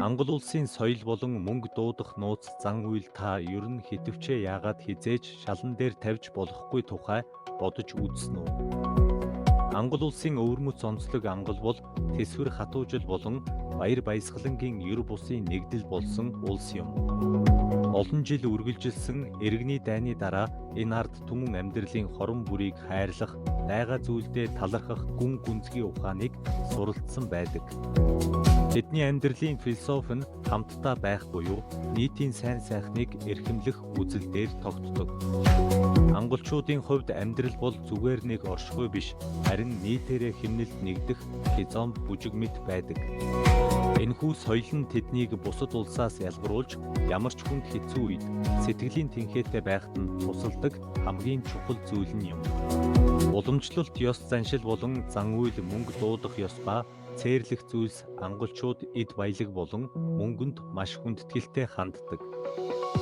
Ангол улсын соёл болон мөнгө дуудах нууц зан үйл та ер нь хитвчээ яагаад хизээж шалан дээр тавьж болохгүй тухай бодож үзсэн үү? Ангол улсын өвөрмөц онцлог ангол бол тэсвэр хатуужил болон баяр баясгалангийн ер бусын нэгдэл болсон улс юм. Олон жил үргэлжилсэн иргэний дайны дараа энэ ард түмэн амьдралын хорон бүрийг хайрлах, дайгаа зүйлдээ талархах гүн гүнзгий ухааныг суралцсан байдаг. Тэдний амьдралын философи нь хамтдаа байх буюу нийтийн сайн сайхныг эрхэмлэх үзэл дээр тогтдог. Анголчуудын хувьд амьдрал бол зүгээр нэг оршихуй биш, харин нийтээрээ хэмнэлд нэгдэх хязом бүжигмэд байдаг. Энэхүү соёл нь тэднийг бусад улсаас ялгаруулж ямар ч хүнд хэцүү үед сэтгэлийн тэнхээтэй байхад нь тусалдаг хамгийн чухал зүйл нь юм. Уламжлалт ёс заншил болон зан үйл мөнгө дуудах ёс ба цээрлэх зүйлс анголчууд эд баялаг болон мөнгөнд маш хүндэтгэлтэй ханддаг.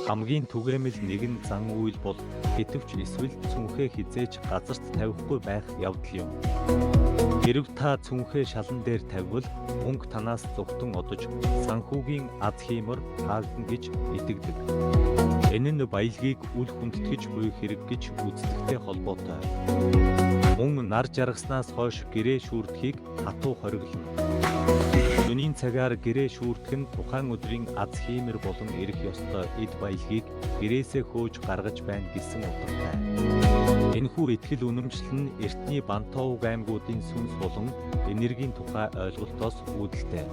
Хамгийн түгээмэл нэгэн зан үйл бол хитвч эсвэл цүнхээ хизээж газарт тавихгүй байх явдал юм. Хэрв та цүнхээ шалан дээр тавьвал мөнгө танаас зүгтэн одож санхүүгийн аз хиймэр хаагдана гэж итгэдэг. Энэ нь баялагийг үл хүндэтгэж буй хэрэг гэж үздэгтэй холбоотой. Мөн нар жаргаснаас хойш гэрээ шүүрдэхийг хатуу хориглоно. Юуны цагаар гэрээ шүүрдэх нь тухайн өдрийн аз хиймэр болон ирэх ёстой эд баялагийг гэрээсээ хөөж гаргаж байна гэсэн утгатай. Энэхүү итгэл үнэмшил нь эртний Бантоуг аймагуудын сүнс болон энергийн тухай ойлголтоос үүдэлтэй.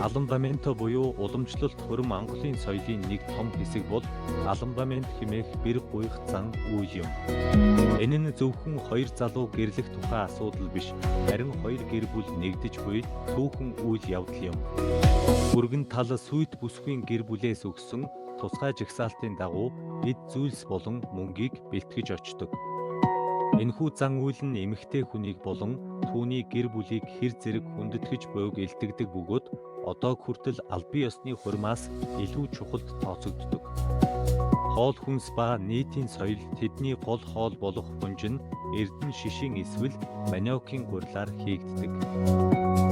Аламбаменто буюу уламжлалт хурим Анголын соёлын нэг том хэсэг бол аламбамент хэмээх бэр буйх зан үйл юм. Энэ нь зөвхөн хоёр залуу гэрлэх тухай асуудал биш, харин хоёр гэр бүл нэгдэж буй түүхэн үйл явдал юм. Бүргэн тал сүйт бүсгүй гэр бүлээс өгсөн тусгай жагсаалтын дагуу эд зүйлс болон мөнгийг бэлтгэж очдог. Энэхүү зан үйл нь эмэгтэй хүнийг болон түүний гэр бүлийг хэр зэрэг хүндэтгэж буйг илтгэдэг бөгөөд одоо хүртэл албан ёсны хурмаас илүү чухалд тооцогддог. Хоол хүнс ба нийтийн соёл тэдний гол хоол болох хунж нь эрдэн шишин эсвэл маниокийн гурилаар хийгддэг.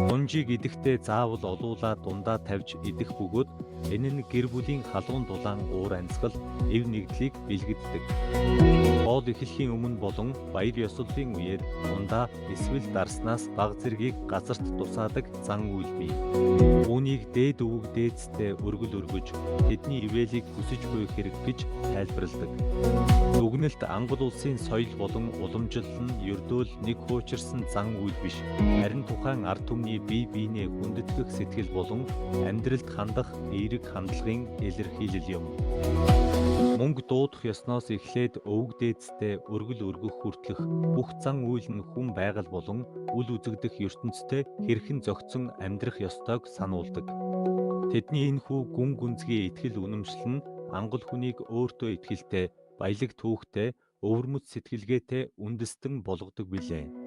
Хунжийг идэхдээ заавал олуулаа дундаа тавьж идэх бөгөөд энэ нь гэр бүлийн халуун дулаан уур амьсгал, эв нэгдлийг бэлгэддэг. Хоол эхлэхийн өмнө болон баяр ёслолын үеэр дундаа эсвэл дарснаас баг зэргийг газарт тусаадаг зан үйл бий. Үүнийг дээд өвөг дээдстэй өргөл өргөж тэдний ивэлийг хүсэж буй хэрэг гэж тайлбарладаг. Дүгнэлт Ангол улсын соёл болон уламжлал нь ердөөл нэг хуучирсан зан үйл биш, харин тухайн ард түмний бие биенээ хүндэтгэх сэтгэл болон амьдралд хандах эерэг хандлагын илэрхийлэл юм. Мөнгө дуудах ёсноос эхлээд өвөг дээдстэй өргөл өргөх хүртэлх бүх зан үйл нь хүн байгаль болон үл үзэгдэх ертөнцтэй хэрхэн зохицон амьдрах ёстойг сануулдаг. Тэдний энэхүү гүн гүнзгий итгэл үнэмшил нь ангол хүнийг өөртөө итгэлтэй, баялаг түүхтэй, өвөрмөц сэтгэлгээтэй үндэстэн болгодог билээ.